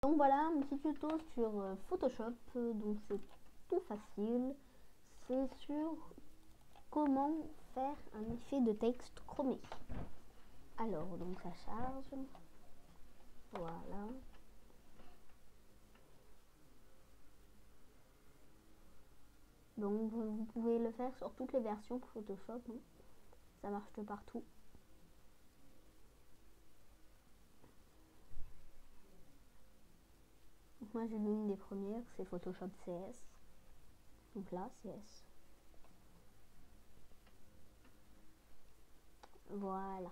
Donc voilà un petit tuto sur Photoshop, donc c'est tout facile, c'est sur comment faire un effet de texte chromé. Alors donc ça charge, voilà. Donc vous pouvez le faire sur toutes les versions Photoshop, hein. Ça marche de partout. Donc moi j'ai l'une des premières, c'est Photoshop CS. Donc là, CS. Voilà.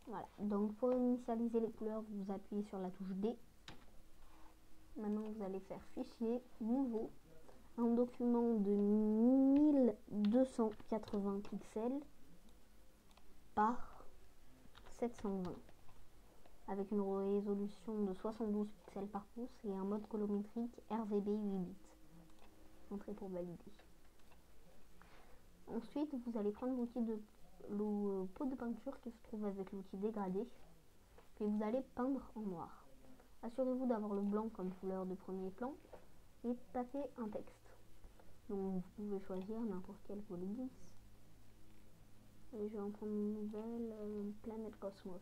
Voilà. Donc pour initialiser les couleurs, vous appuyez sur la touche D. Maintenant vous allez faire fichier, nouveau, un document de 1280 pixels par 720 avec une résolution de 72 pixels par pouce et un mode colorimétrique RGB 8 bits. Entrez pour valider. Ensuite, vous allez prendre l'outil de le pot de peinture qui se trouve avec l'outil dégradé, puis vous allez peindre en noir. Assurez-vous d'avoir le blanc comme couleur de premier plan et tapez un texte. Donc vous pouvez choisir n'importe quelle police. Et je vais en prendre une nouvelle, Planète Cosmos.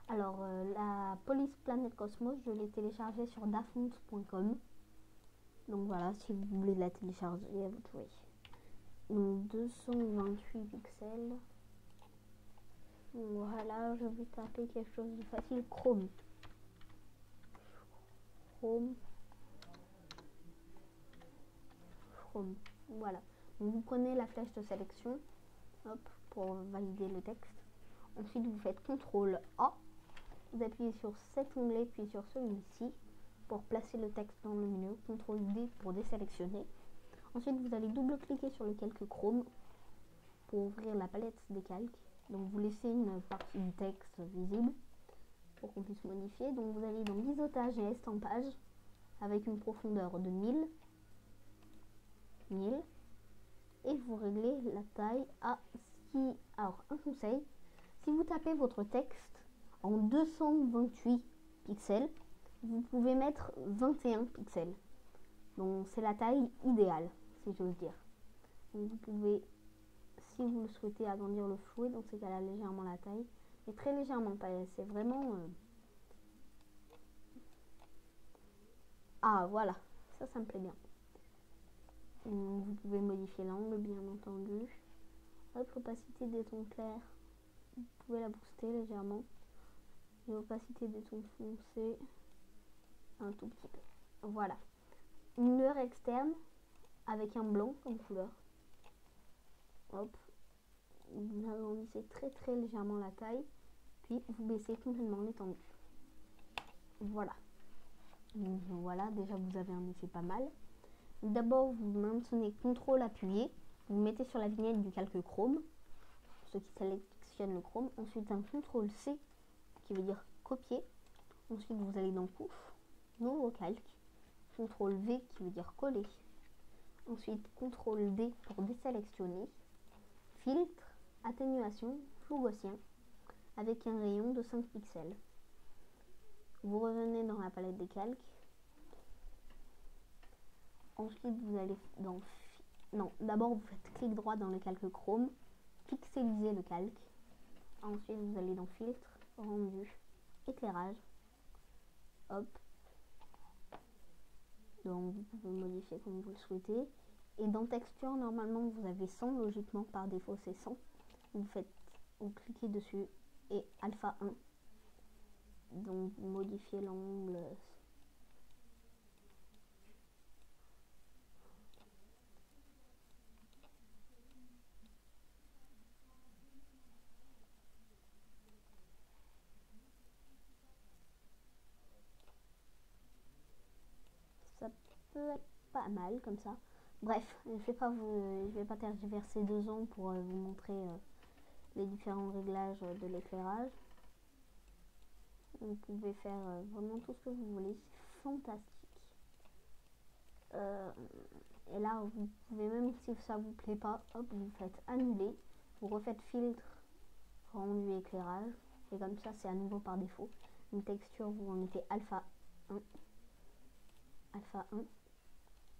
Alors la police Planète Cosmos, je l'ai téléchargée sur dafont.com. Donc voilà, si vous voulez la télécharger, vous pouvez. Donc 228 pixels. Voilà, je vais taper quelque chose de facile. Chrome. Voilà. Donc vous prenez la flèche de sélection, hop, pour valider le texte. Ensuite vous faites CTRL A. Vous appuyez sur cet onglet puis sur celui-ci pour placer le texte dans le milieu. CTRL D pour désélectionner. Ensuite vous allez double-cliquer sur le calque Chrome pour ouvrir la palette des calques. Donc vous laissez une partie du texte visible pour qu'on puisse modifier. Donc vous allez dans biseautage et estampage avec une profondeur de 1000 et vous réglez la taille à alors un conseil, si vous tapez votre texte en 228 pixels, vous pouvez mettre 21 pixels. Donc c'est la taille idéale, si j'ose dire. Donc vous pouvez, si vous le souhaitez, agrandir le fouet, dans ces cas-là légèrement la taille, mais très légèrement, c'est vraiment ah voilà, ça me plaît bien. Vous pouvez modifier l'angle bien entendu. L'opacité des tons clairs, vous pouvez la booster légèrement. L'opacité des tons foncés un tout petit peu. Voilà. Une lueur externe avec un blanc comme couleur. Hop. Vous agrandissez très légèrement la taille, puis vous baissez complètement l'étendue. Voilà. Donc voilà, déjà vous avez un effet pas mal. D'abord vous maintenez CTRL appuyé, vous mettez sur la vignette du calque Chrome, ceux qui sélectionnent le Chrome. Ensuite un CTRL C qui veut dire copier. Ensuite vous allez dans Pouf, nouveau calque, CTRL V qui veut dire coller. Ensuite CTRL D pour désélectionner, filtre, atténuation, flou gaussien avec un rayon de 5 pixels. Vous revenez dans la palette des calques. Ensuite vous allez dans d'abord vous faites clic droit dans le calque Chrome, pixeliser le calque. Ensuite vous allez dans filtre, rendu, éclairage. Hop. Donc vous pouvez modifier comme vous le souhaitez. Et dans texture, normalement vous avez 100, logiquement par défaut c'est 100. Vous cliquez dessus et alpha 1. Donc vous modifiez l'angle. Ça peut être pas mal comme ça. Bref, je vais pas tergiverser 2 ans pour vous montrer les différents réglages de l'éclairage. Vous pouvez faire vraiment tout ce que vous voulez, c'est fantastique. Et là, vous pouvez, même si ça vous plaît pas, hop, vous faites annuler, vous refaites filtre, rendu, éclairage, et comme ça c'est à nouveau par défaut. Une texture, vous en mettez alpha 1, alpha 1,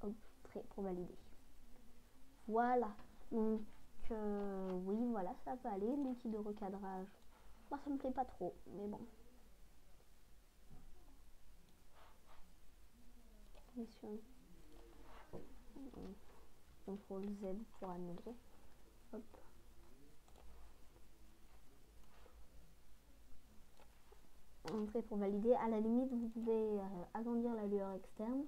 hop, trait pour valider. Voilà, donc oui, voilà, ça va aller. L'outil de recadrage, moi ça me plaît pas trop, mais bon. Mission. CTRL Z pour annuler. Hop. Entrée pour valider. À la limite, vous pouvez agrandir la lueur externe.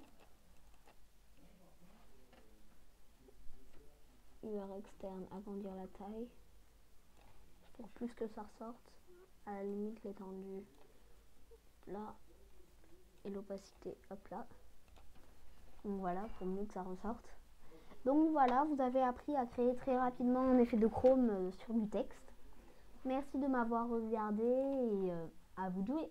Lueur externe, agrandir la taille. Pour plus que ça ressorte. À la limite, l'étendue là. Et l'opacité, hop là. Donc voilà, pour mieux que ça ressorte. Donc voilà, vous avez appris à créer très rapidement un effet de chrome sur du texte. Merci de m'avoir regardé et à vous de jouer.